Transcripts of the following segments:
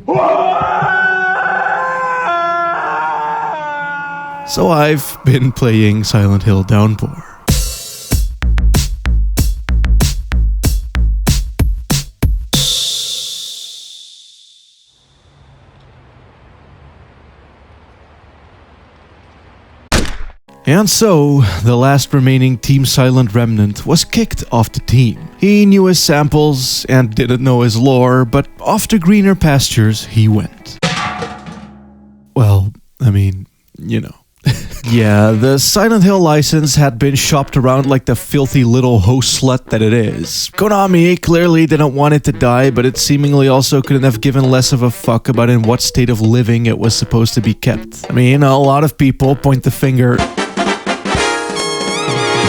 So I've been playing Silent Hill Downpour. And so, the last remaining Team Silent remnant was kicked off the team. He knew his samples and didn't know his lore, but off to greener pastures he went. Well, I mean, you know. Yeah, the Silent Hill license had been shopped around like the filthy little host slut that it is. Konami clearly didn't want it to die, but it seemingly also couldn't have given less of a fuck about in what state of living it was supposed to be kept. I mean, a lot of people point the finger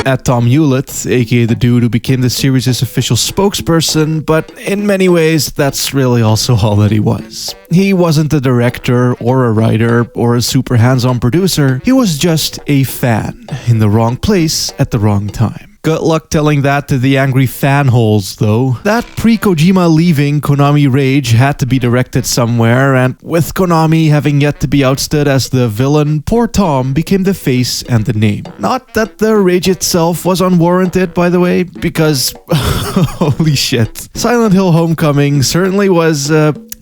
at Tom Hewlett, aka the dude who became the series' official spokesperson, but in many ways, that's really also all that he was. He wasn't a director, or a writer, or a super hands-on producer, he was just a fan, in the wrong place at the wrong time. Good luck telling that to the angry fanholes, though. That pre-Kojima leaving Konami rage had to be directed somewhere, and with Konami having yet to be outstood as the villain, poor Tom became the face and the name. Not that the rage itself was unwarranted, by the way, because holy shit. Silent Hill Homecoming certainly was,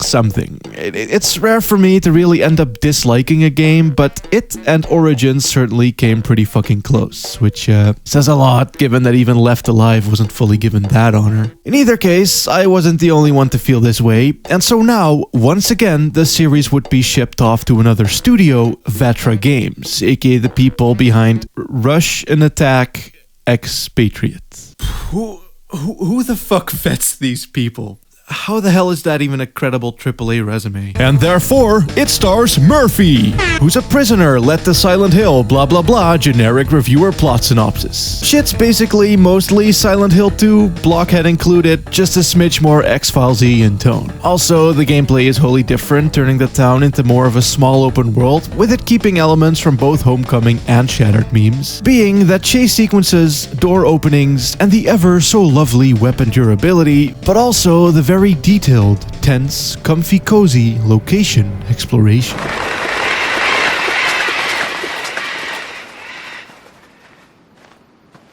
something. It's rare for me to really end up disliking a game, but it and Origins certainly came pretty fucking close, which says a lot given that even Left Alive wasn't fully given that honor. In either case, I wasn't the only one to feel this way, and so now, once again, the series would be shipped off to another studio, Vatra Games, aka the people behind Rush and Attack Expatriate. Who the fuck vets these people? How the hell is that even a credible AAA resume? And therefore, it stars Murphy, who's a prisoner led to Silent Hill, blah blah blah, generic reviewer plot synopsis. Shit's basically mostly Silent Hill 2, Blockhead included, just a smidge more X-Files-y in tone. Also, the gameplay is wholly different, turning the town into more of a small open world, with it keeping elements from both Homecoming and Shattered memes, being that chase sequences, door openings, and the ever so lovely weapon durability, but also the very detailed, tense, comfy, cozy location exploration.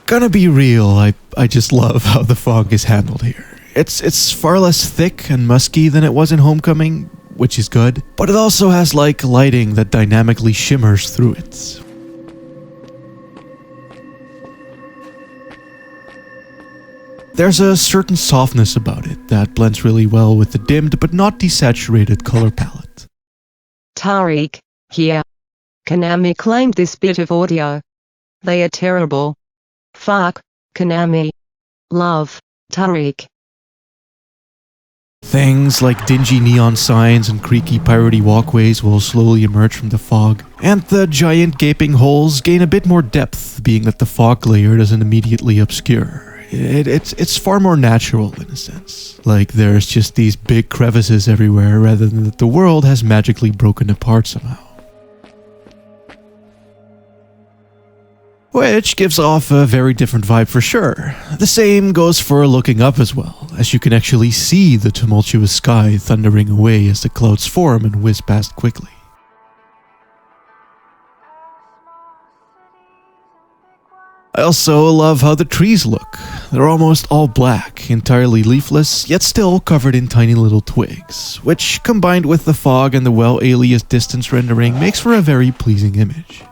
Gonna be real, I just love how the fog is handled here. It's far less thick and musky than it was in Homecoming, which is good, but it also has like lighting that dynamically shimmers through it. There's a certain softness about it that blends really well with the dimmed but not desaturated color palette. Tariq, here. Konami claimed this bit of audio. They are terrible. Fuck, Konami. Love, Tariq. Things like dingy neon signs and creaky piratey walkways will slowly emerge from the fog, and the giant gaping holes gain a bit more depth, being that the fog layer doesn't immediately obscure. It's far more natural in a sense. Like there's just these big crevices everywhere rather than that the world has magically broken apart somehow. Which gives off a very different vibe for sure. The same goes for looking up as well, as you can actually see the tumultuous sky thundering away as the clouds form and whiz past quickly. I also love how the trees look. They're almost all black, entirely leafless, yet still covered in tiny little twigs, which, combined with the fog and the well-aliased distance rendering, makes for a very pleasing image.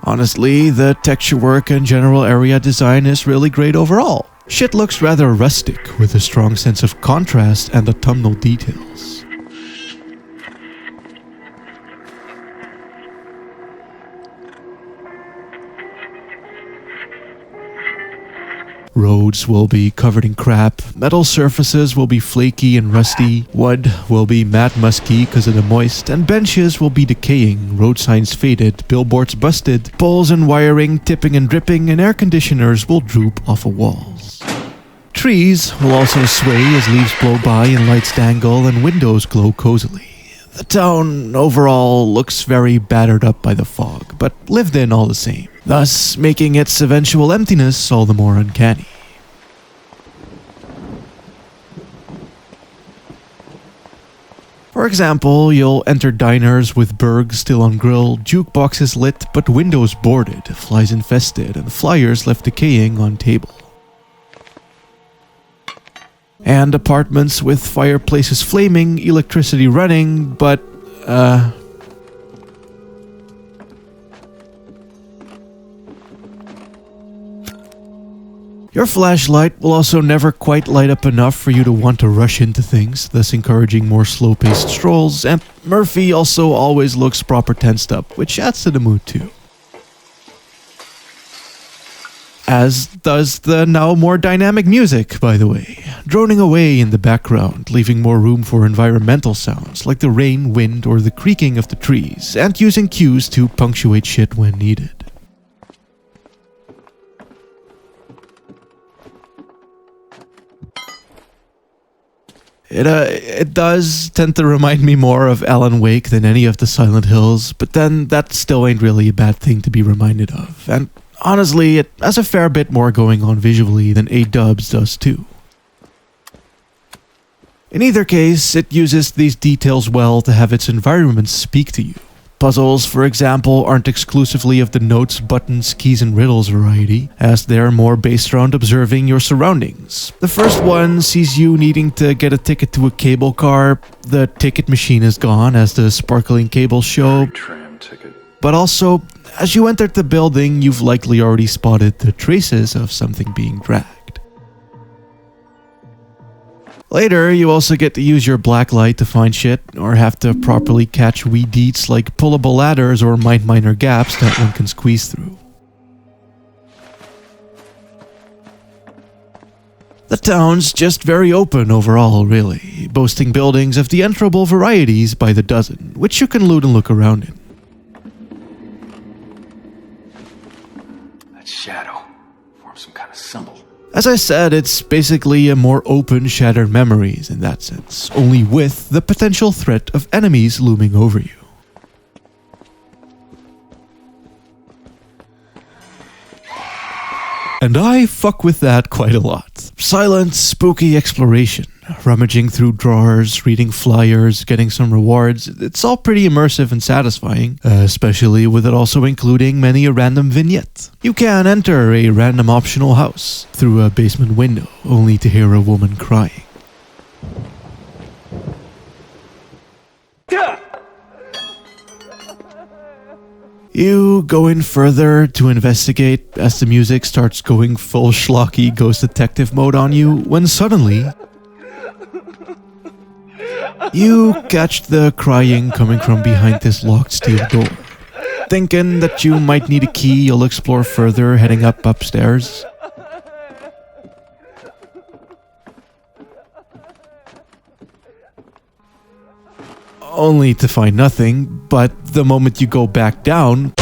Honestly, the texture work and general area design is really great overall. Shit looks rather rustic, with a strong sense of contrast and autumnal details. Roads will be covered in crap, metal surfaces will be flaky and rusty, wood will be matte musky because of the moist, and benches will be decaying, road signs faded, billboards busted, poles and wiring tipping and dripping, and air conditioners will droop off of walls. Trees will also sway as leaves blow by and lights dangle and windows glow cozily. The town overall looks very battered up by the fog, but lived in all the same, thus making its eventual emptiness all the more uncanny. For example, you'll enter diners with burgers still on grill, jukeboxes lit but windows boarded, flies infested, and flyers left decaying on table. And apartments with fireplaces flaming, electricity running, but, Your flashlight will also never quite light up enough for you to want to rush into things, thus encouraging more slow-paced strolls, and Murphy also always looks proper tensed up, which adds to the mood too. As does the now more dynamic music, by the way, droning away in the background, leaving more room for environmental sounds like the rain, wind, or the creaking of the trees, and using cues to punctuate shit when needed. It does tend to remind me more of Alan Wake than any of the Silent Hills, but then that still ain't really a bad thing to be reminded of, and honestly, it has a fair bit more going on visually than A-Dubs does too. In either case, it uses these details well to have its environments speak to you. Puzzles, for example, aren't exclusively of the notes, buttons, keys, and riddles variety, as they're more based around observing your surroundings. The first one sees you needing to get a ticket to a cable car. The ticket machine is gone as the sparkling cables show. Tram ticket. But also, as you entered the building, you've likely already spotted the traces of something being dragged. Later, you also get to use your blacklight to find shit, or have to properly catch wee deets like pullable ladders or minor gaps that one can squeeze through. The town's just very open overall, really, boasting buildings of the enterable varieties by the dozen, which you can loot and look around in. That shadow forms some kind of symbol. As I said, it's basically a more open Shattered Memories in that sense, only with the potential threat of enemies looming over you. And I fuck with that quite a lot. Silent, spooky exploration, rummaging through drawers, reading flyers, getting some rewards, it's all pretty immersive and satisfying, especially with it also including many a random vignette. You can enter a random optional house through a basement window, only to hear a woman crying. You go in further to investigate as the music starts going full schlocky ghost detective mode on you, when suddenly you catch the crying coming from behind this locked steel door. Thinking that you might need a key, you'll explore further, heading upstairs. Only to find nothing, but the moment you go back down,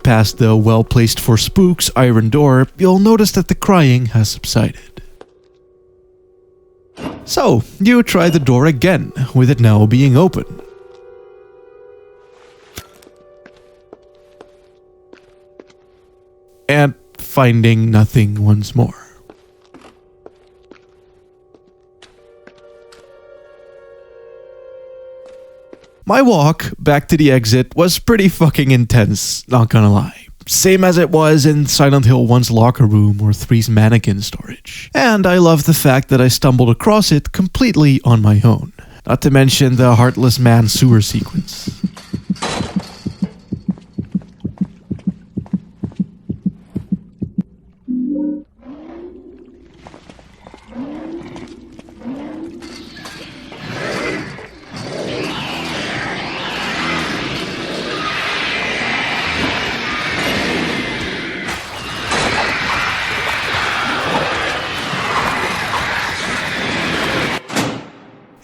past the well-placed for spooks iron door, you'll notice that the crying has subsided. So, you try the door again, with it now being open. And finding nothing once more. My walk back to the exit was pretty fucking intense, not gonna lie. Same as it was in Silent Hill 1's locker room or 3's mannequin storage. And I love the fact that I stumbled across it completely on my own. Not to mention the Heartless Man sewer sequence.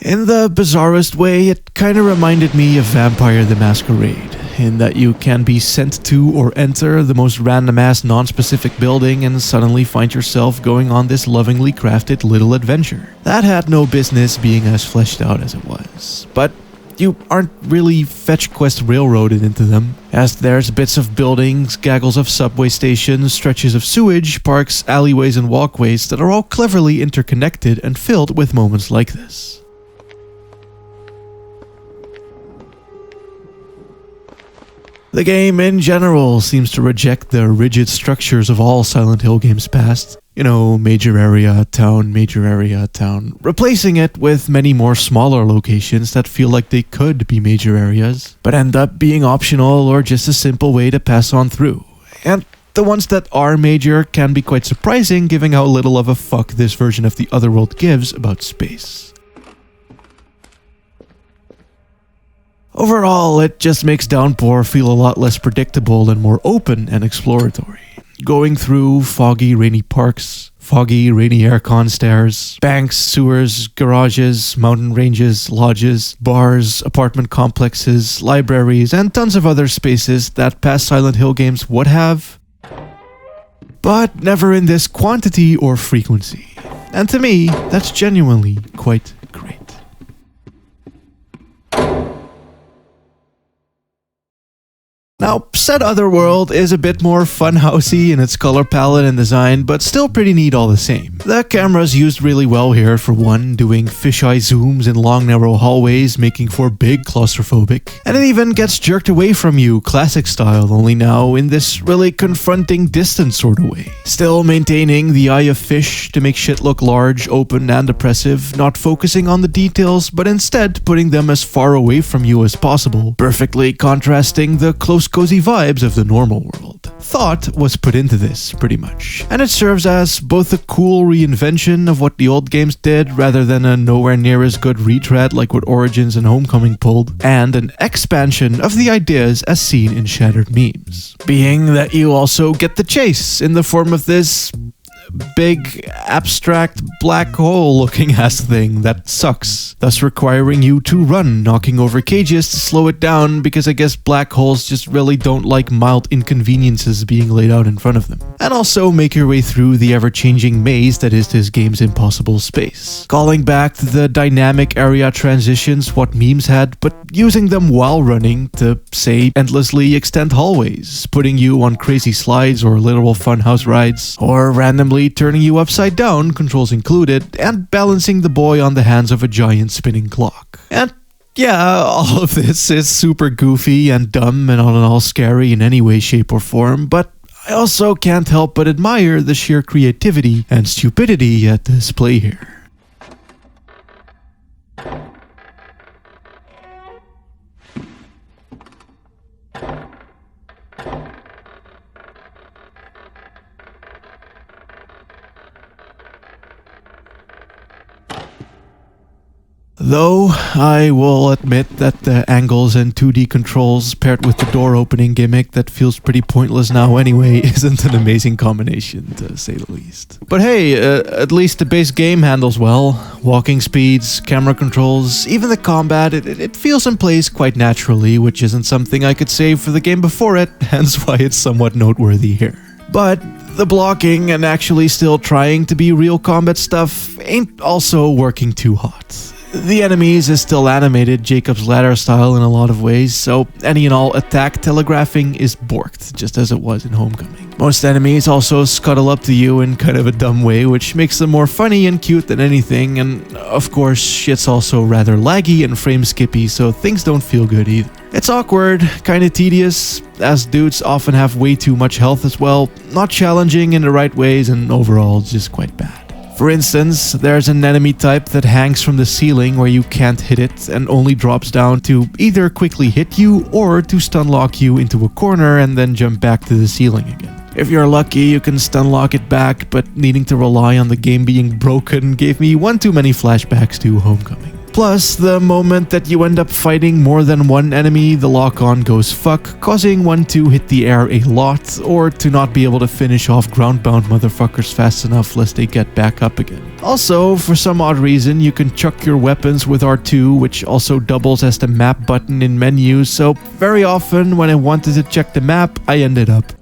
In the bizarrest way, it kinda reminded me of Vampire the Masquerade, in that you can be sent to or enter the most random-ass non-specific building and suddenly find yourself going on this lovingly crafted little adventure. That had no business being as fleshed out as it was, but you aren't really fetch quest railroaded into them, as there's bits of buildings, gaggles of subway stations, stretches of sewage, parks, alleyways, and walkways that are all cleverly interconnected and filled with moments like this. The game in general seems to reject the rigid structures of all Silent Hill games past. Major area, town, replacing it with many more smaller locations that feel like they could be major areas, but end up being optional or just a simple way to pass on through. And the ones that are major can be quite surprising given how little of a fuck this version of the Otherworld gives about space. Overall, it just makes Downpour feel a lot less predictable and more open and exploratory. Going through foggy, rainy parks, foggy, rainy aircon stairs, banks, sewers, garages, mountain ranges, lodges, bars, apartment complexes, libraries, and tons of other spaces that past Silent Hill games would have, but never in this quantity or frequency. And to me, that's genuinely quite great. Now, said Otherworld is a bit more funhousey in its color palette and design, but still pretty neat all the same. The camera's used really well here for one, doing fisheye zooms in long narrow hallways, making for big claustrophobic. And it even gets jerked away from you, classic style, only now in this really confronting distant sort of way. Still maintaining the eye of fish to make shit look large, open, and oppressive, not focusing on the details, but instead putting them as far away from you as possible, perfectly contrasting the close cozy vibes of the normal world. Thought was put into this, pretty much. And it serves as both a cool reinvention of what the old games did, rather than a nowhere near as good retread like what Origins and Homecoming pulled, and an expansion of the ideas as seen in Shattered memes. Being that you also get the chase in the form of this big, abstract, black hole looking ass thing that sucks, thus requiring you to run, knocking over cages to slow it down because I guess black holes just really don't like mild inconveniences being laid out in front of them. And also make your way through the ever-changing maze that is this game's impossible space. Calling back to the dynamic area transitions what memes had, but using them while running to, say, endlessly extend hallways, putting you on crazy slides or literal funhouse rides, or randomly turning you upside down, controls included, and balancing the boy on the hands of a giant spinning clock. And yeah, all of this is super goofy and dumb and not at all scary in any way, shape, or form, but I also can't help but admire the sheer creativity and stupidity at display here. Though, I will admit that the angles and 2D controls paired with the door opening gimmick that feels pretty pointless now anyway isn't an amazing combination, to say the least. But hey, at least the base game handles well. Walking speeds, camera controls, even the combat, it feels and plays quite naturally, which isn't something I could say for the game before it, hence why it's somewhat noteworthy here. But the blocking and actually still trying to be real combat stuff ain't also working too hot. The enemies is still animated Jacob's Ladder style in a lot of ways, so any and all attack telegraphing is borked, just as it was in Homecoming. Most enemies also scuttle up to you in kind of a dumb way, which makes them more funny and cute than anything, and of course, shit's also rather laggy and frame skippy, so things don't feel good either. It's awkward, kinda tedious, as dudes often have way too much health as well, not challenging in the right ways, and overall just quite bad. For instance, there's an enemy type that hangs from the ceiling where you can't hit it and only drops down to either quickly hit you or to stun lock you into a corner and then jump back to the ceiling again. If you're lucky, you can stun lock it back, but needing to rely on the game being broken gave me one too many flashbacks to Homecoming. Plus, the moment that you end up fighting more than one enemy, the lock-on goes fuck, causing one to hit the air a lot, or to not be able to finish off ground-bound motherfuckers fast enough lest they get back up again. Also, for some odd reason, you can chuck your weapons with R2, which also doubles as the map button in menus, so very often when I wanted to check the map, I ended up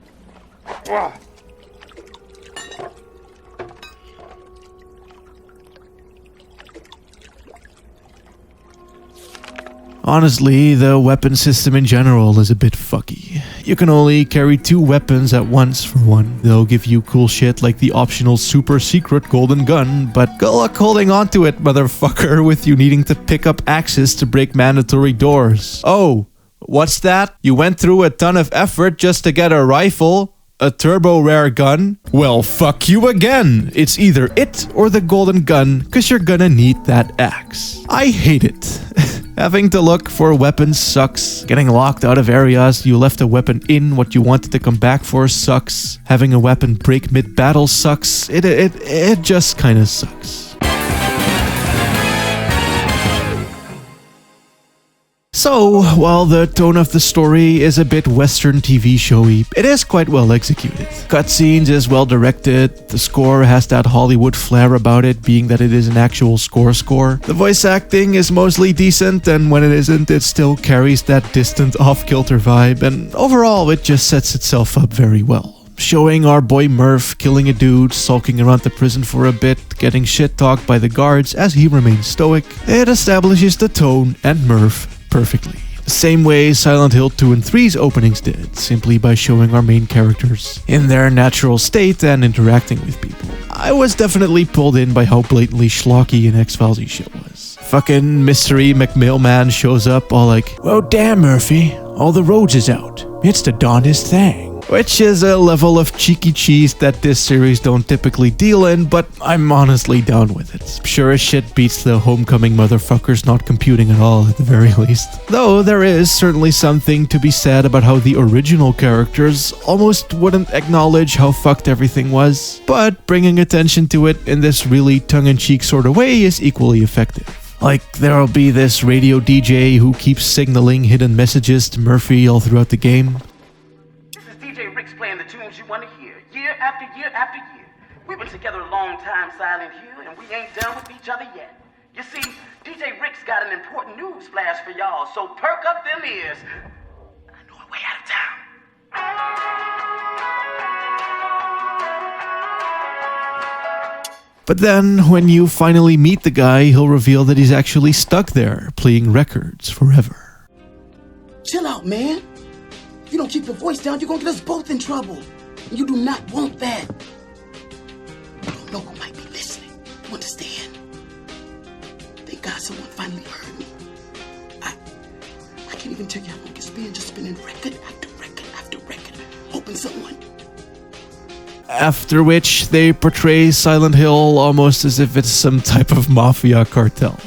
honestly, the weapon system in general is a bit fucky. You can only carry 2 weapons at once for one. They'll give you cool shit like the optional super secret golden gun, but good luck holding on to it, motherfucker, with you needing to pick up axes to break mandatory doors. Oh, What's that? You went through a ton of effort just to get a rifle? A turbo rare gun? Well, fuck you again. It's either it or the golden gun, cause you're gonna need that axe. I hate it. Having to look for weapons sucks. Getting locked out of areas you left a weapon in what you wanted to come back for sucks. Having a weapon break mid-battle sucks. It just kinda sucks. So, while the tone of the story is a bit Western TV showy, it is quite well executed. Cutscenes is well directed, the score has that Hollywood flair about it, being that it is an actual score. The voice acting is mostly decent, and when it isn't, it still carries that distant off-kilter vibe, and overall it just sets itself up very well. Showing our boy Murph killing a dude, sulking around the prison for a bit, getting shit-talked by the guards as he remains stoic, it establishes the tone and Murph perfectly. The same way Silent Hill 2 and 3's openings did, simply by showing our main characters in their natural state and interacting with people. I was definitely pulled in by how blatantly schlocky and X-Filesy shit was. Fucking Mystery McMailman shows up all like, "Well damn Murphy, all the roads is out. It's the darndest thing." Which is a level of cheeky cheese that this series don't typically deal in, but I'm honestly down with it. Sure as shit beats the homecoming motherfuckers not computing at all at the very least. Though there is certainly something to be said about how the original characters almost wouldn't acknowledge how fucked everything was, but bringing attention to it in this really tongue-in-cheek sort of way is equally effective. Like, there'll be this radio DJ who keeps signaling hidden messages to Murphy all throughout the game. Playing the tunes you want to hear, year after year after year. We've been together a long time, Silent Hill, and we ain't done with each other yet. You see, DJ Rick's got an important news flash for y'all, so perk up them ears. I know we're way out of town. But then, when you finally meet the guy, he'll reveal that he's actually stuck there, playing records forever. Chill out, man. If you don't keep your voice down, you're gonna get us both in trouble. And you do not want that. You don't know who might be listening. You understand? Thank God someone finally heard me. I can't even tell you how long it's been just spinning record after record after record, hoping someone... After which, they portray Silent Hill almost as if it's some type of mafia cartel.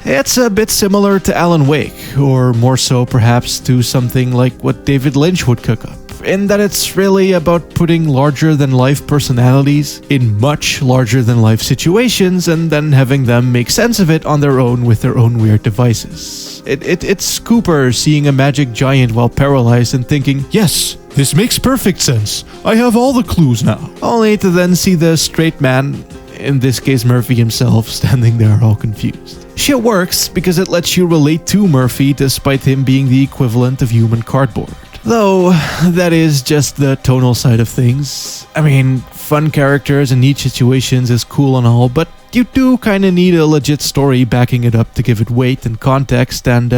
It's a bit similar to Alan Wake, or more so perhaps to something like what David Lynch would cook up, in that it's really about putting larger-than-life personalities in much larger-than-life situations and then having them make sense of it on their own with their own weird devices. It's Cooper seeing a magic giant while paralyzed and thinking, "Yes, this makes perfect sense. I have all the clues now." Only to then see the straight man, in this case Murphy himself, standing there all confused. Shit works because it lets you relate to Murphy despite him being the equivalent of human cardboard. Though, that is just the tonal side of things. I mean, fun characters in neat situations is cool and all, but you do kinda need a legit story backing it up to give it weight and context, and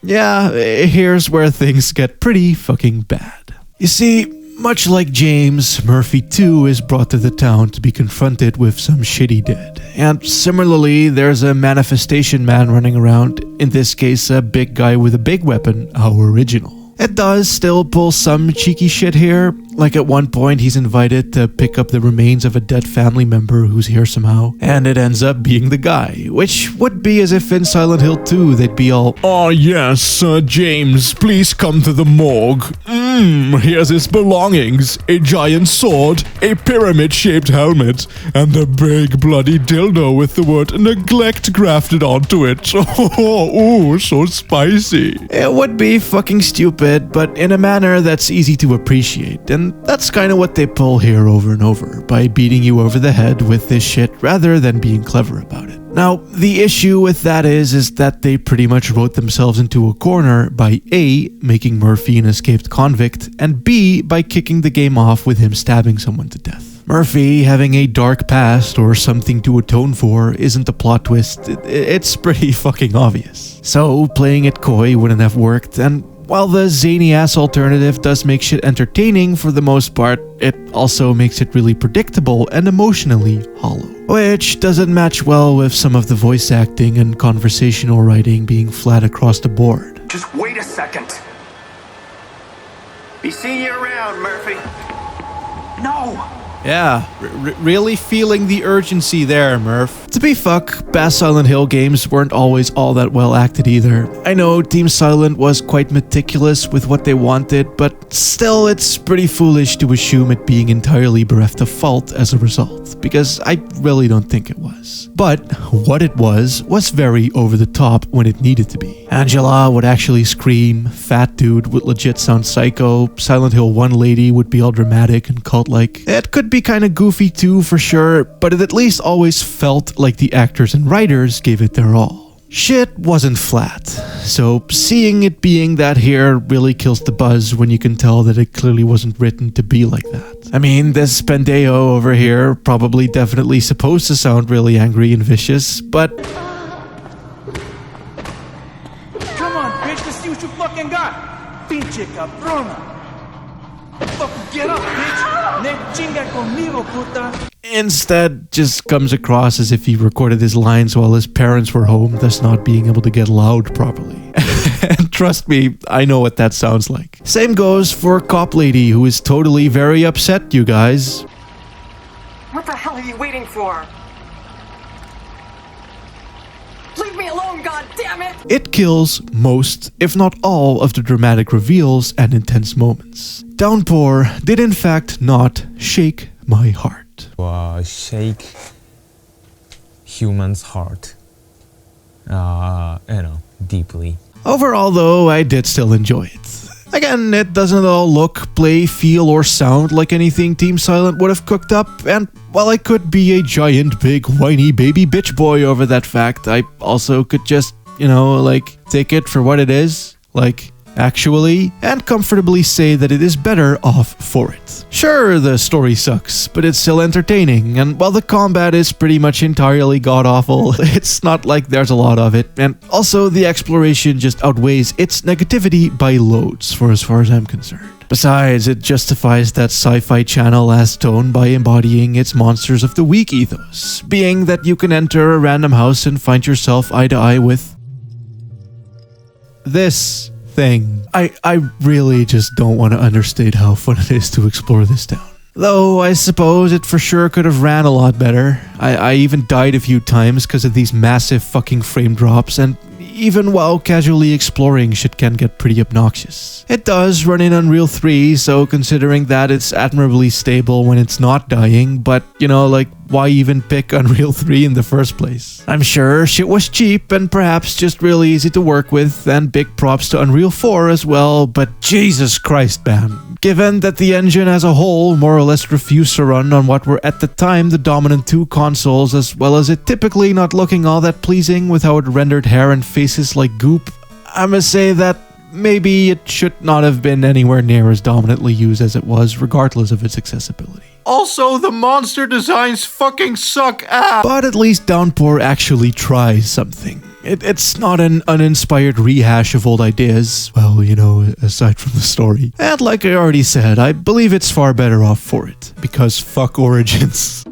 yeah, here's where things get pretty fucking bad. You see, much like James, Murphy too is brought to the town to be confronted with some shit he did. And similarly, there's a manifestation man running around, in this case a big guy with a big weapon, how original. It does still pull some cheeky shit here, like at one point he's invited to pick up the remains of a dead family member who's here somehow, and it ends up being the guy, which would be as if in Silent Hill 2 they'd be all, "Oh yes, James, please come to the morgue. Here's his belongings, a giant sword, a pyramid-shaped helmet, and a big bloody dildo with the word neglect grafted onto it. Oh, so spicy." It would be fucking stupid, but in a manner that's easy to appreciate, and that's kind of what they pull here over and over, by beating you over the head with this shit rather than being clever about it. Now, the issue with that is that they pretty much wrote themselves into a corner by A, making Murphy an escaped convict, and B, by kicking the game off with him stabbing someone to death. Murphy having a dark past or something to atone for isn't a plot twist, it's pretty fucking obvious. So, playing it coy wouldn't have worked, and while the zany-ass alternative does make shit entertaining for the most part, it also makes it really predictable and emotionally hollow. Which doesn't match well with some of the voice acting and conversational writing being flat across the board. Just wait a second. Be seeing you around, Murphy. No! Yeah, really feeling the urgency there, Murph. To be fuck, past Silent Hill games weren't always all that well acted either. I know Team Silent was quite meticulous with what they wanted, but still it's pretty foolish to assume it being entirely bereft of fault as a result, because I really don't think it was. But what it was very over the top when it needed to be. Angela would actually scream, Fat Dude would legit sound psycho, Silent Hill 1 lady would be all dramatic and cult-like. It could be kinda goofy too, for sure, but it at least always felt like the actors and writers gave it their all. Shit wasn't flat, so seeing it being that here really kills the buzz when you can tell that it clearly wasn't written to be like that. I mean, this Pendeo over here probably definitely supposed to sound really angry and vicious, but... Come on, bitch, let's see what you fucking got! Pinche cabrona! Fucking get up, bitch! Ne chinga conmigo, puta! Instead, just comes across as if he recorded his lines while his parents were home, thus not being able to get loud properly. And trust me, I know what that sounds like. Same goes for Cop Lady, who is totally very upset, you guys. What the hell are you waiting for? Leave me alone, goddammit! It kills most, if not all, of the dramatic reveals and intense moments. Downpour did in fact not shake my heart. Shake human's heart, deeply. Overall though, I did still enjoy it. Again, it doesn't at all look, play, feel, or sound like anything Team Silent would have cooked up, and while I could be a giant, big, whiny baby bitch boy over that fact, I also could just, take it for what it is, actually, and comfortably say that it is better off for it. Sure, the story sucks, but it's still entertaining, and while the combat is pretty much entirely god-awful, it's not like there's a lot of it, and also the exploration just outweighs its negativity by loads for as far as I'm concerned. Besides, it justifies that Sci-Fi Channel-ass tone by embodying its Monsters of the Week ethos, being that you can enter a random house and find yourself eye-to-eye with this thing. I really just don't want to understate how fun it is to explore this town. Though I suppose it for sure could have ran a lot better. I even died a few times because of these massive fucking frame drops, and even while casually exploring, shit can get pretty obnoxious. It does run in Unreal 3, so considering that, it's admirably stable when it's not dying, but why even pick Unreal 3 in the first place? I'm sure shit was cheap and perhaps just really easy to work with, and big props to Unreal 4 as well, but Jesus Christ, man. Given that the engine as a whole more or less refused to run on what were at the time the dominant two consoles, as well as it typically not looking all that pleasing with how it rendered hair and faces like goop, I must say that maybe it should not have been anywhere near as dominantly used as it was, regardless of its accessibility. Also, the monster designs fucking suck ass! But at least Downpour actually tries something. It's not an uninspired rehash of old ideas, well, aside from the story. And like I already said, I believe it's far better off for it, because fuck Origins.